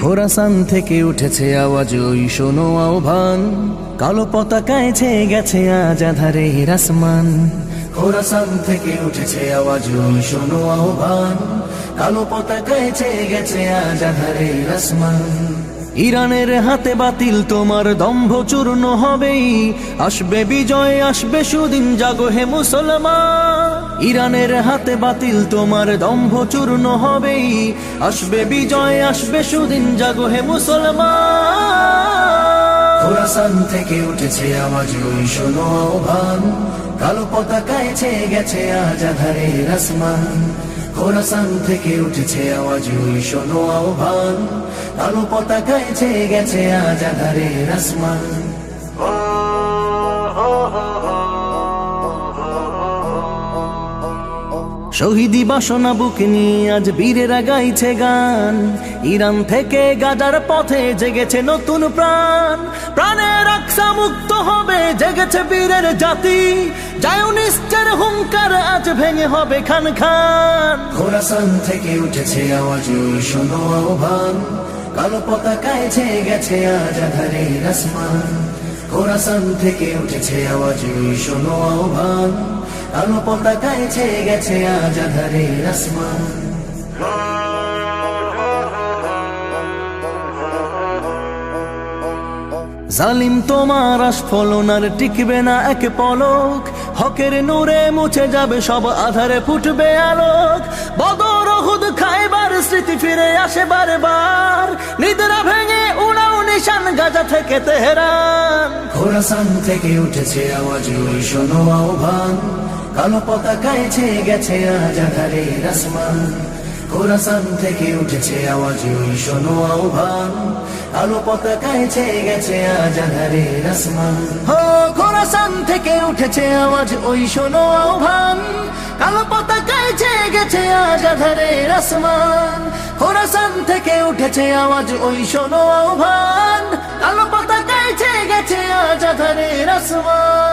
খোরাসান থেকে উঠেছে আওয়াজ, ওই শোনো আহ্বান, কালো পতাকায় ছেয়ে গেছে আজ আঁধারের আসমান। খোরাসান থেকে উঠেছে আওয়াজ, ওই শোনো আহ্বান, কালো পতাকায় ছেয়ে গেছে আজ আঁধারের আসমান। ইরানের হাতে বাতিল তোমার দম্ভ চূর্ণ হবেই, আসবে বিজয় আসবে সুদিন, জাগো হে মুসলমান। ইরানের হাতে বাতিল তোমার দম্ভ চূর্ণ হবেই, আসবে বিজয় আসবে সুদিন, জাগো হে মুসলমান। খোরাসান থেকে উঠেছে আওয়াজ, ওই শোনো আহ্বান, কালো পতাকায় ছেয়ে গেছে আজ আঁধারের আসমান। খোরাসান থেকে উঠেছে আওয়াজ, ওই শোনো আহ্বান, কালো পতাকায় ছেয়ে গেছে আজ আঁধারের আসমান। শহীদি বাসনা বুকে নিয়ে আজ বীরেরা গাইছে গান, ইরান থেকে গাজার পথে জেগেছে নতুন প্রাণ। প্রাণের আকসা মুক্ত হবে জেগেছে বীরের জাতি, জায়োনিস্টের হুঙ্কার আজ ভেঙে হবে খান খান। খোরাসান থেকে উঠেছে আওয়াজ, ওই শোনো আহ্বান, কালো পতাকায় ছেয়ে গেছে আজ আঁধারের আসমান। খোরাসান থেকে উঠেছে আওয়াজ, ওই শোনো আহ্বান, কালো পতাকায় ছেয়ে গেছে আজ আঁধারের আসমান। জালিম তোমার আস্ফলন আর টিকবে না এক পলক, হকের নূরে মুছে যাবে সব আধারে ফুটবে আলোক। বদর উহুদ খায়বার স্মৃতি ফিরে আসে বারবার, নিদ্রা ভেঙে উড়াও নিশান গাজা থেকে তেহরান। খোরাসান থেকে উঠেছে আওয়াজ, ওই শোনো আহ্বান, কালো পতাকায় ছেয়ে গেছে আজ আঁধারের আসমান। খোরাসান থেকে উঠেছে আওয়াজ, ওই শোনো আহ্বান, কালো পতাকায় ছেয়ে গেছে আজ আঁধারের আসমান। হো খোরাসান থেকে উঠেছে আওয়াজ, ওই শোনো আহ্বান, কালো পতাকায় ছেয়ে গেছে আজ আঁধারের আসমান। খোরাসান থেকে উঠেছে আওয়াজ, ওই শোনো আহ্বান, কালো পতাকায় ছেয়ে গেছে আজ আঁধারের আসমান।